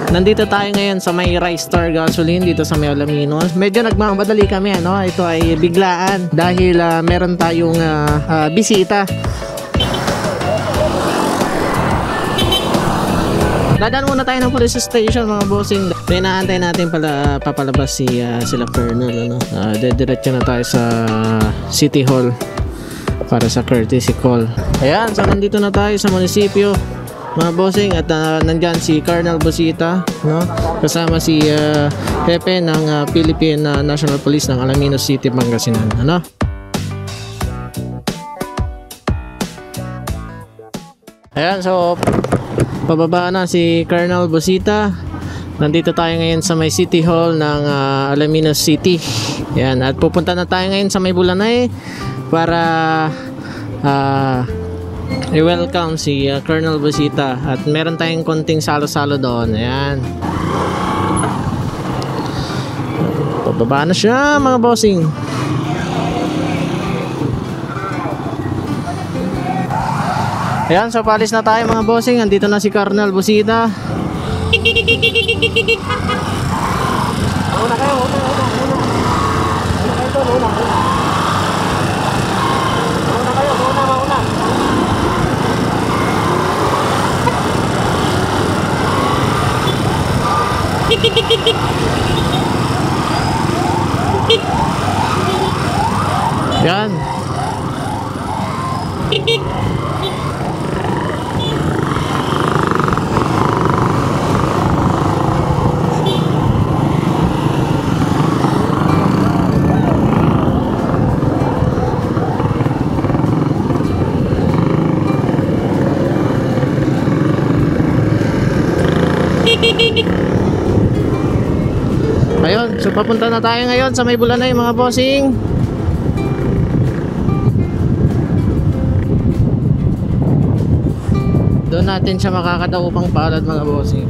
Nandito tayo ngayon sa may Rice Star Gasoline dito sa may Alaminos. Medyo nagmamadali kami, ano? Ito ay biglaan dahil meron tayong bisita. Dadaan muna tayo ng police station mga bossing. Pinaantay natin pala papalabas sila Colonel, ano? Diretso na tayo sa City Hall para sa courtesy call. Ayan, so nandito na tayo sa munisipyo mga bossing at nandyan si Colonel Busita, no? Kasama si Pepe ng Philippine National Police ng Alaminos City, Pangasinan, ano? Ayan, so pababa na si Colonel Busita. Nandito tayo ngayon sa may City Hall ng Alaminos City. Ayan, at pupunta na tayo ngayon sa may Bulanay para i-welcome si Colonel Busita at meron tayong konting salo-salo doon. Ayan, pababa na siya mga bossing. Ayan, so palis na tayo mga bossing. Andito na si Colonel Busita. Una kayo, yan. Ayun, so papunta na tayo ngayon sa may Bulanay mga bossing. Doon natin siya makakadaupang palad mga bossing.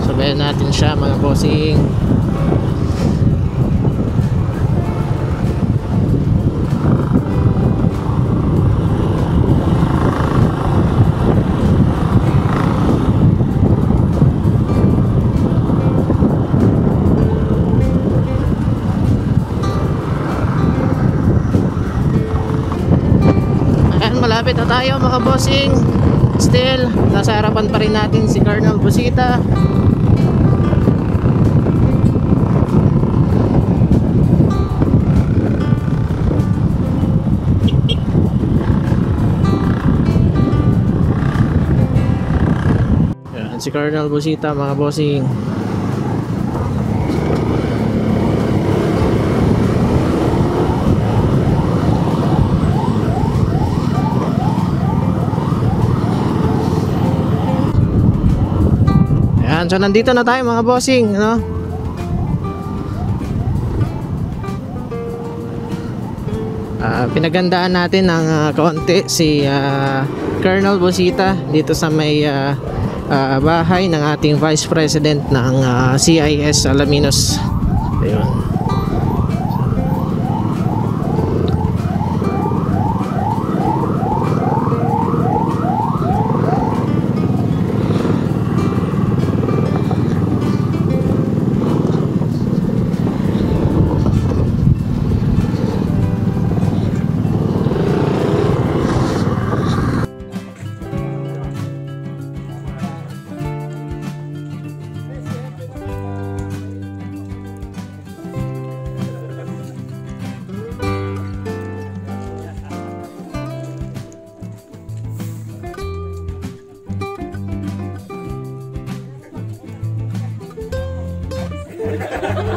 Sabayan natin siya mga bossing. Malapit na tayo mga bossing. Still, nasa harapan pa rin natin si Colonel Busita. Yan, si Colonel Busita mga bossing. So nandito na tayo mga bossing, no? Pinagandaan natin ng kaunti si Colonel Busita dito sa may bahay ng ating Vice President ng CIS Alaminos. Ayun.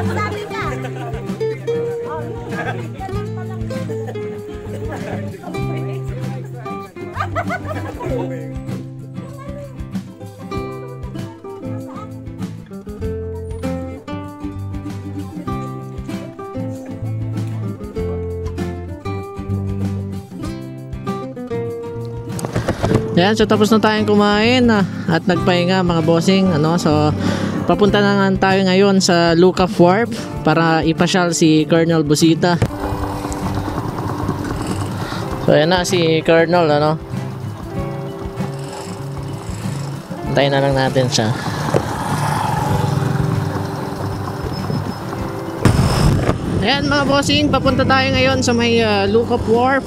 Sabi ka. Ayan, so tapos na tayong kumain at nagpahinga mga bossing, ano. So papunta na nga tayo ngayon sa Lucaf Wharf para ipasyal si Colonel Busita. So ayan na si Colonel, ano. Antayin na lang natin siya. Ayan mga bossing, papunta tayo ngayon sa may Lucaf Wharf.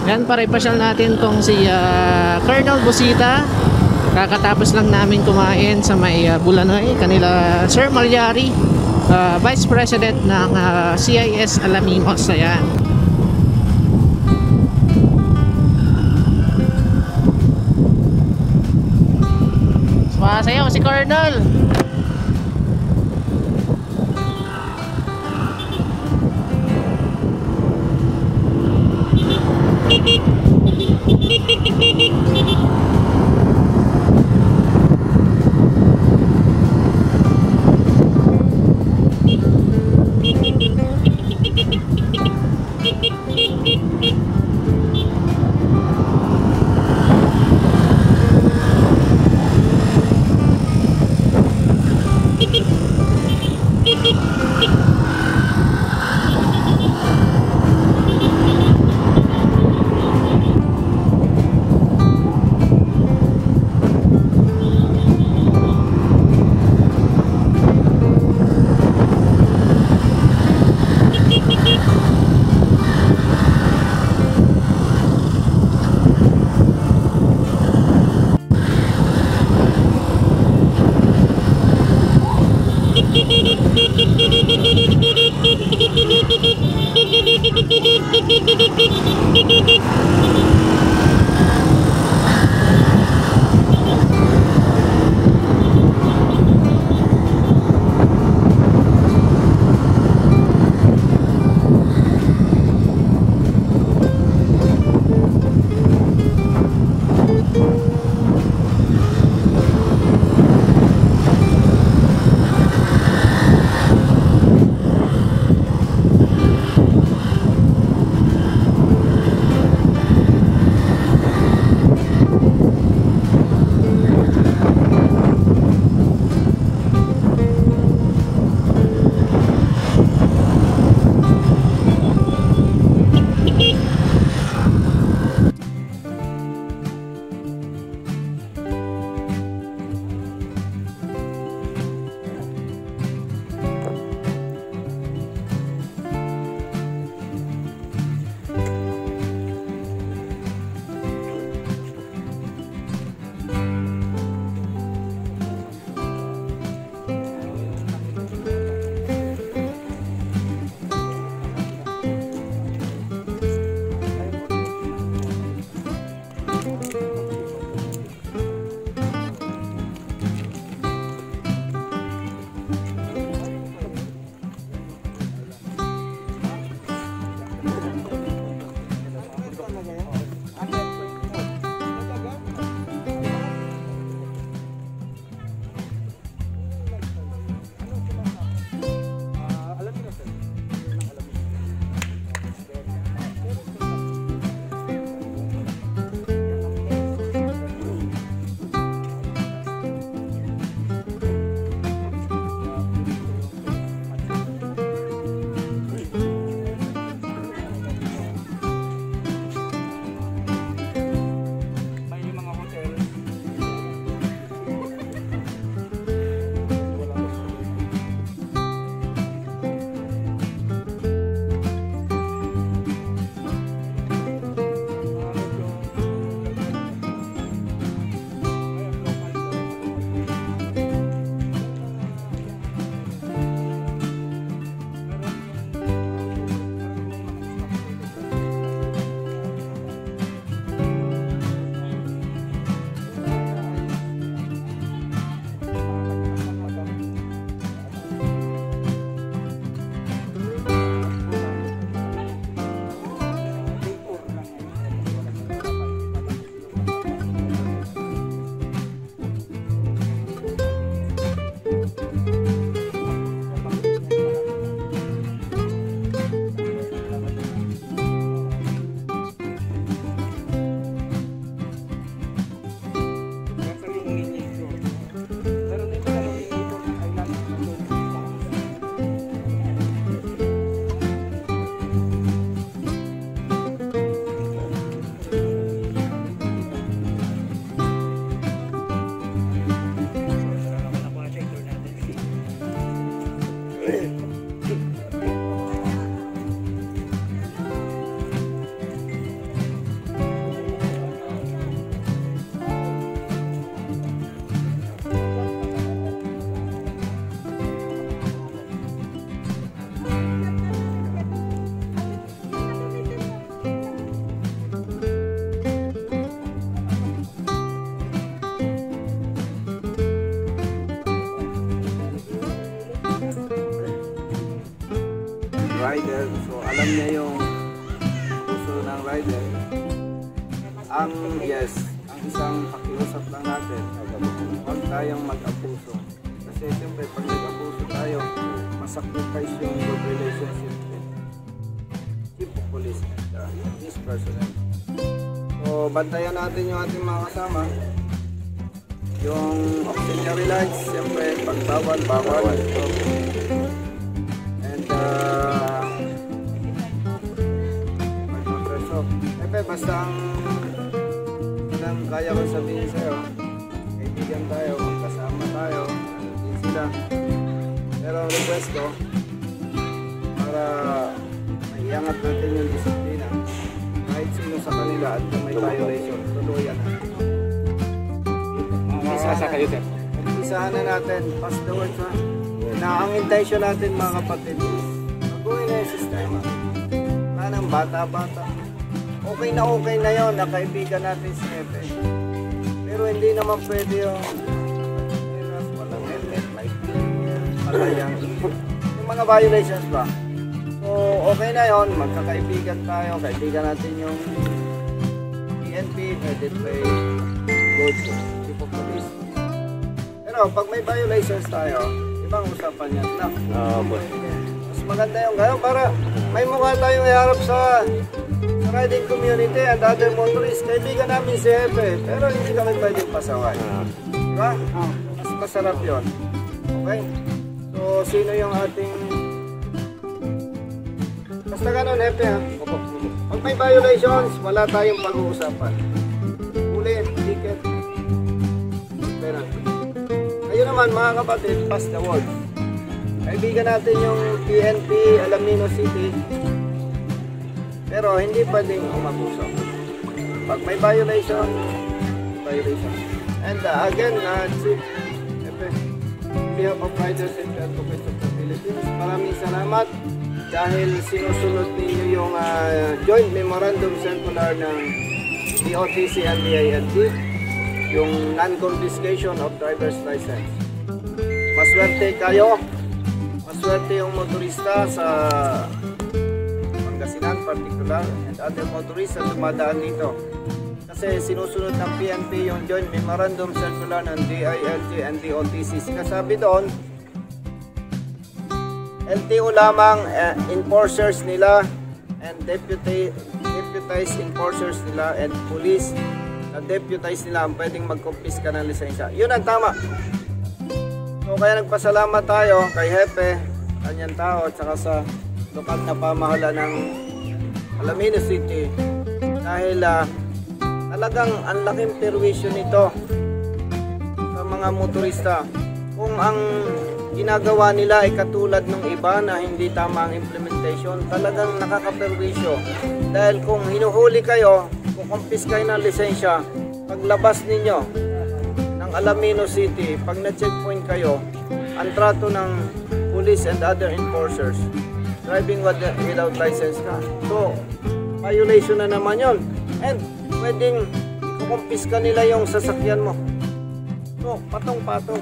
Ayan, para ipasyal natin tong si Colonel Busita. Kakatapos lang namin kumain sa may Bulanoy, kanila Sir Malyari, Vice President ng CIS Alaminos. Ayan. Sumasayaw si Colonel. alam niya yung puso ng rider. Ang isang pakiusap lang natin, huwag tayong mag-abuso. Kasi siyempre pag nag-abuso tayo, masacrifice yung good relationship with chief of police and his personnel. So bantayan natin yung ating mga kasama. Yung auxiliary lights, siyempre pag bawal. And basta ang kaya ko sabihin sa'yo, kaibigan tayo, magkasama tayo, hindi sila. Pero ang request ko, para maiangat natin yung disiplina, kahit sino sa kanila at kung may violation, tuluyan na. Umpisahan na natin, pass the word ha. Na ang intention natin mga kapatid, magawin na yung sistema. Manang bata-bata. Okay na yun, nakaibigan natin si Epe. Pero hindi naman pwede yung walang helmet, may clear, malayang. Yung mga violations ba? So okay na yun, magkakaibigan tayo, kaibigan natin yung PNP, pwede pay, good, chief of police. Pero pag may violations tayo, ibang usapan yan lang. Mas maganda yung gano'n para may mukha tayong iharap sa riding community and other motorists. Kaibigan namin si Epe, pero hindi kami pwedeng pasaway. Diba? Mas masarap yun. Okay? So, sino yung ating... Basta ganun, Epe ha? Pag may violations, wala tayong pag-uusapan. Ulit, ticket. Penalty. Ayun naman mga kapatid, pass the word. Kaibigan natin yung PNP, Alamino City. Pero hindi pwedeng umabuso. Pag may violation. And again, Chief Epe, behalf of Riders and Advocates of the Philippines, maraming salamat dahil sinusunod ninyo yung Joint Memorandum Circular ng DOTC and DILG, yung non-confiscation of driver's license. Maswerte kayo, maswerte yung motorista sa Pangasinan particular and other motorists na dumadaan dito. Kasi sinusunod ng PNP yung Joint Memorandum Circular ng DILG and DOTC. Sinasabi doon, LTO lamang enforcers nila and deputized enforcers nila and police na deputized nila ang pwedeng mag-confisca ng lisensya. Yun ang tama. So kaya nagpasalamat tayo kay Hepe, kanyang tao at saka sa lokal na pamahala ng Alamino City dahil talagang ang laking perwisyo nito sa mga motorista. Kung ang ginagawa nila ay katulad ng iba na hindi tama ang implementation, talagang nakakaperwisyo. Dahil kung hinuhuli kayo, kukumpis kayo ng lisensya, paglabas ninyo ng Alamino City, pag na-checkpoint kayo, ang trato ng police and other enforcers, driving without license ka. So, violation na naman yon. And pwedeng kukumpis ka nila yung sasakyan mo. So, patong-patong.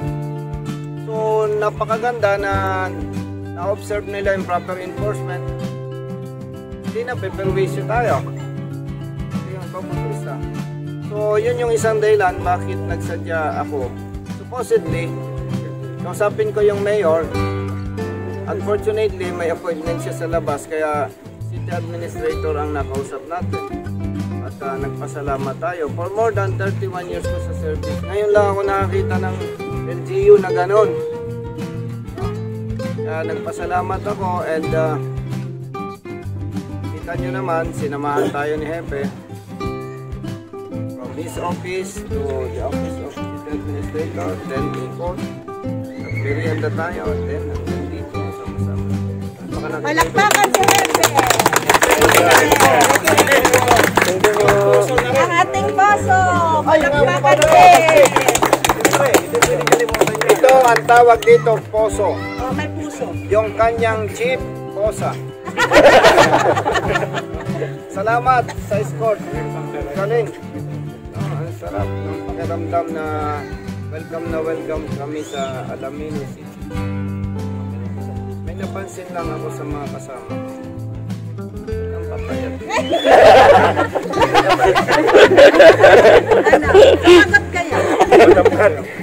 So, napakaganda na na-observe nila yung proper enforcement. Hindi na peperwisyo tayo. Hindi yung pamotorista. So, yun yung isang dahilan bakit nagsadya ako. Supposedly, kausapin ko yung mayor. Unfortunately, may appointment siya sa labas kaya city administrator ang nakausap natin. At nagpasalamat tayo. For more than 31 years ko sa service. Ngayon lang ako nakakita ng LGU na ganon. Nagpasalamat ako and kita nyo naman, sinamahan tayo ni Hepe from his office to the office of city administrator, then ikot. Nagperienda tayo and then dito sama-sama. Palakpakan si Hepe! Ang ating boso! Palakpakan din! Ito ang tawag dito, poso. Oh, may puso. Yung kanyang jeep, posa. Salamat sa escort. Galing. Ang sarap ng pakiramdam na welcome kami sa Alamino City. May napansin lang ako sa mga kasama. Ano? Sagot kayo.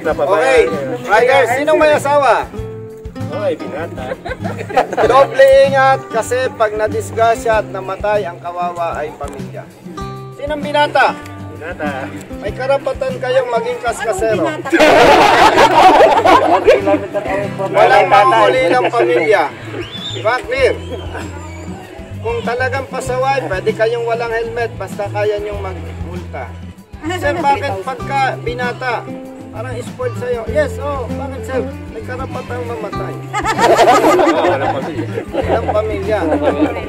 Okay, riders, sinong may asawa? Ay, binata. Doble ingat kasi pag nadisgrasya at namatay ang kawawa ay pamilya. Sinong binata? Binata. May karapatan kayong maging kaskasero. Walang mahuli ng pamilya. Diba, clear? Kung talagang pasaway, pwede kayong walang helmet basta kaya nyong magmulta. Sir, bakit pagka binata, parang spoiled sa'yo? Yes, bakit sir? May karapatang mamatay. Walang pamilya.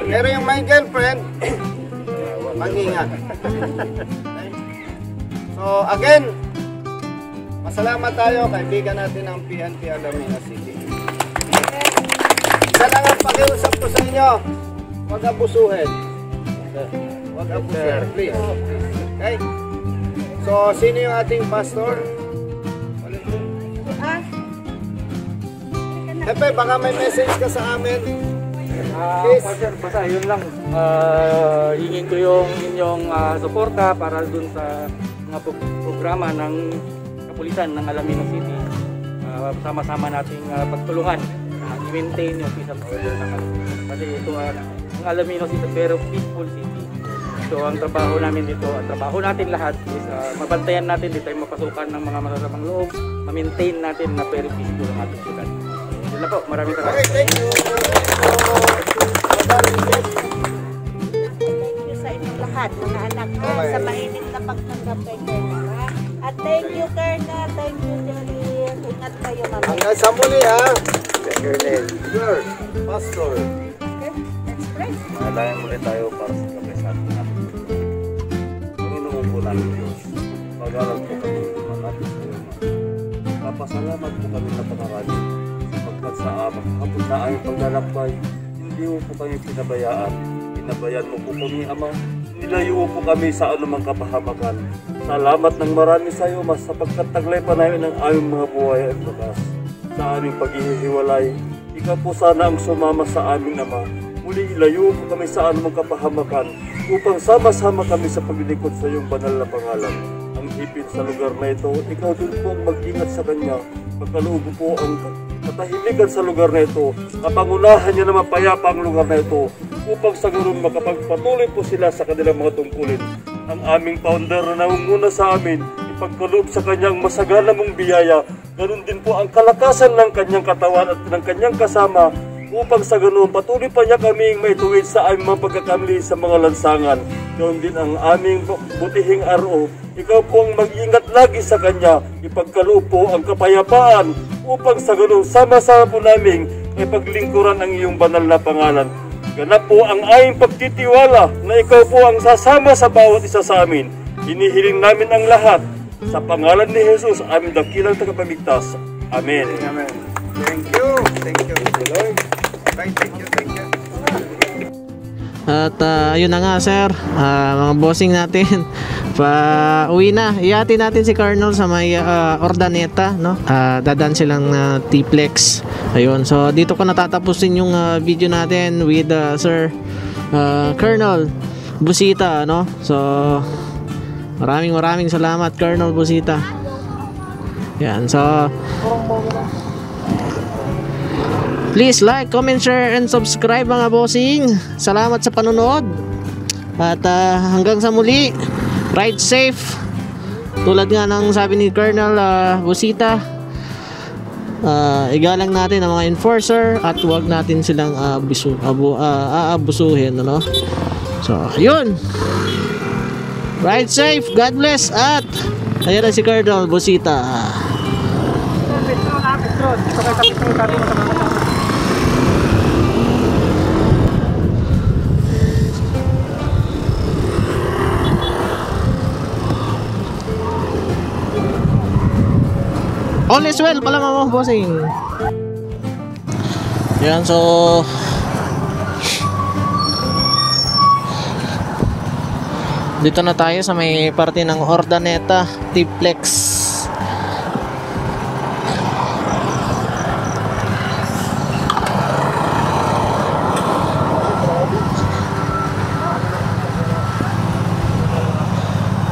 Pero yung may girlfriend, mag-ingat. Okay? So, again, masalamat tayo, kaibigan natin ng PNP Alaminos City. Isa lang ang pakiusap ko sa inyo, huwag abusuhin. Huwag abusuhin, please. Okay? So, sino yung ating pastor? Epe, baka may message ka sa amin. Basta yun lang. Hingin ko yung inyong suporta para dun sa mga programa ng kapulisan ng Alaminos City. Sama-sama nating pagtulungan i-maintain yung peace and order ng Alaminos. Kasi ito ang Alaminos is a very peaceful city. So ang trabaho namin dito, ang trabaho natin lahat is mabantayan natin, di tayo mapasukan ng mga masasamang loob, ma-maintain natin na very peaceful ang ating syudad. Yun na po, maraming salamat. Okay, thank you. Thank you sa inyong lahat, mga anak ko, sa mainit na pagtanggap kay Colonel. At thank you, Colonel. Thank you, Jerry. Ingat kayo, mama. Hanggang sa muli, ha? Sure. Pastor. Okay, let's pray. Malayan muli tayo para sa kapisan natin. Panginoon po namin Diyos, pag-aral po kami ng ating Panginoon. Papasalamat po kami na pangarali sapagkat sa hapon na aming paglalakbay, hindi po kami pinabayaan. Pinabayaan mo po kami, Ama. Nilayo po kami sa anumang kapahamakan. Salamat ng marami sa iyo, Mas, sapagkat taglay pa namin ang aming mga buhay at lakas. Sa aming paghihiwalay, ikaw po sana ang sumama sa aming Ama. Muli ilayo po kami sa anumang kapahamakan upang sama-sama kami sa paglilingkod sa iyong banal na pangalan. Ang hipin sa lugar na ito, ikaw din po ang mag-ingat sa kanya. Pagkaloob po ang katahimikan sa lugar na ito, kapangunahan niya na mapayapa ang lugar na ito upang sa ganun makapagpatuloy po sila sa kanilang mga tungkulin. Ang aming founder na nangunguna sa amin, ipagkaloob sa kanyang masagana mong biyaya, ganun din po ang kalakasan ng kanyang katawan at ng kanyang kasama upang sa ganun patuloy pa niya kaming maituwid sa aming mga pagkakamali sa mga lansangan. Ganun din ang aming butihing RO. Ikaw po ang mag-ingat lagi sa kanya, ipagkaloob po ang kapayapaan upang sa ganun sama-sama po naming ipaglingkuran ang iyong banal na pangalan. Ganap po ang aming pagtitiwala na ikaw po ang sasama sa bawat isa sa amin. Hinihiling namin ang lahat sa pangalan ni Jesus, aming dakilang tagapagligtas. Amen. Amen. Thank you. Thank you, Lord. Okay, thank you, thank you. At yun na nga sir, mga bossing natin uwi na, iati natin si Colonel sa may Ordaneta, no? Dadan silang T-Plex. Ayun, so dito ko natatapusin yung video natin with Sir Colonel Busita, no? So maraming salamat Colonel Busita. Yan, so please like, comment, share, and subscribe mga bossing. Salamat sa panonood. At hanggang sa muli, ride safe. Tulad nga ng sabi ni Colonel Busita, igalang natin ang mga enforcer at huwag natin silang aabusuhin. Ano? So, yun. Ride safe. God bless. At ayan na si Colonel Busita. All is well pala mga bossing. Yan, so dito na tayo sa may parte ng Ordaneta T-Plex.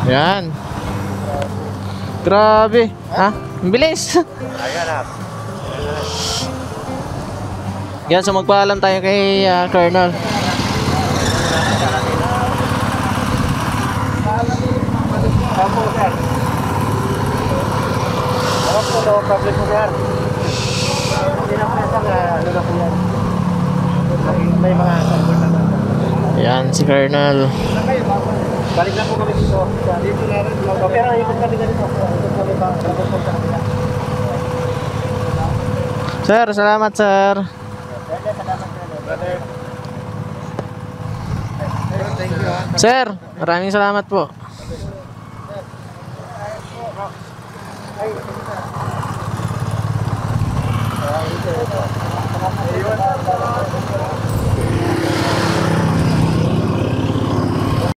Yan. Grabe. Ha? Ang bilis. Ayan na. Yan, so magpaalam tayo kay Colonel. Opo, sir. Opo, no problem po, sir. Hindi na po ano na po yan. May mga server na. Yan, si Colonel. Balik na po kami dito. Dito na rin. Pero ikot kami na dito. Ikot kami pa. Ikot po kami na. Sir, salamat sir. Thank you. Sir, maraming salamat po. Ayun.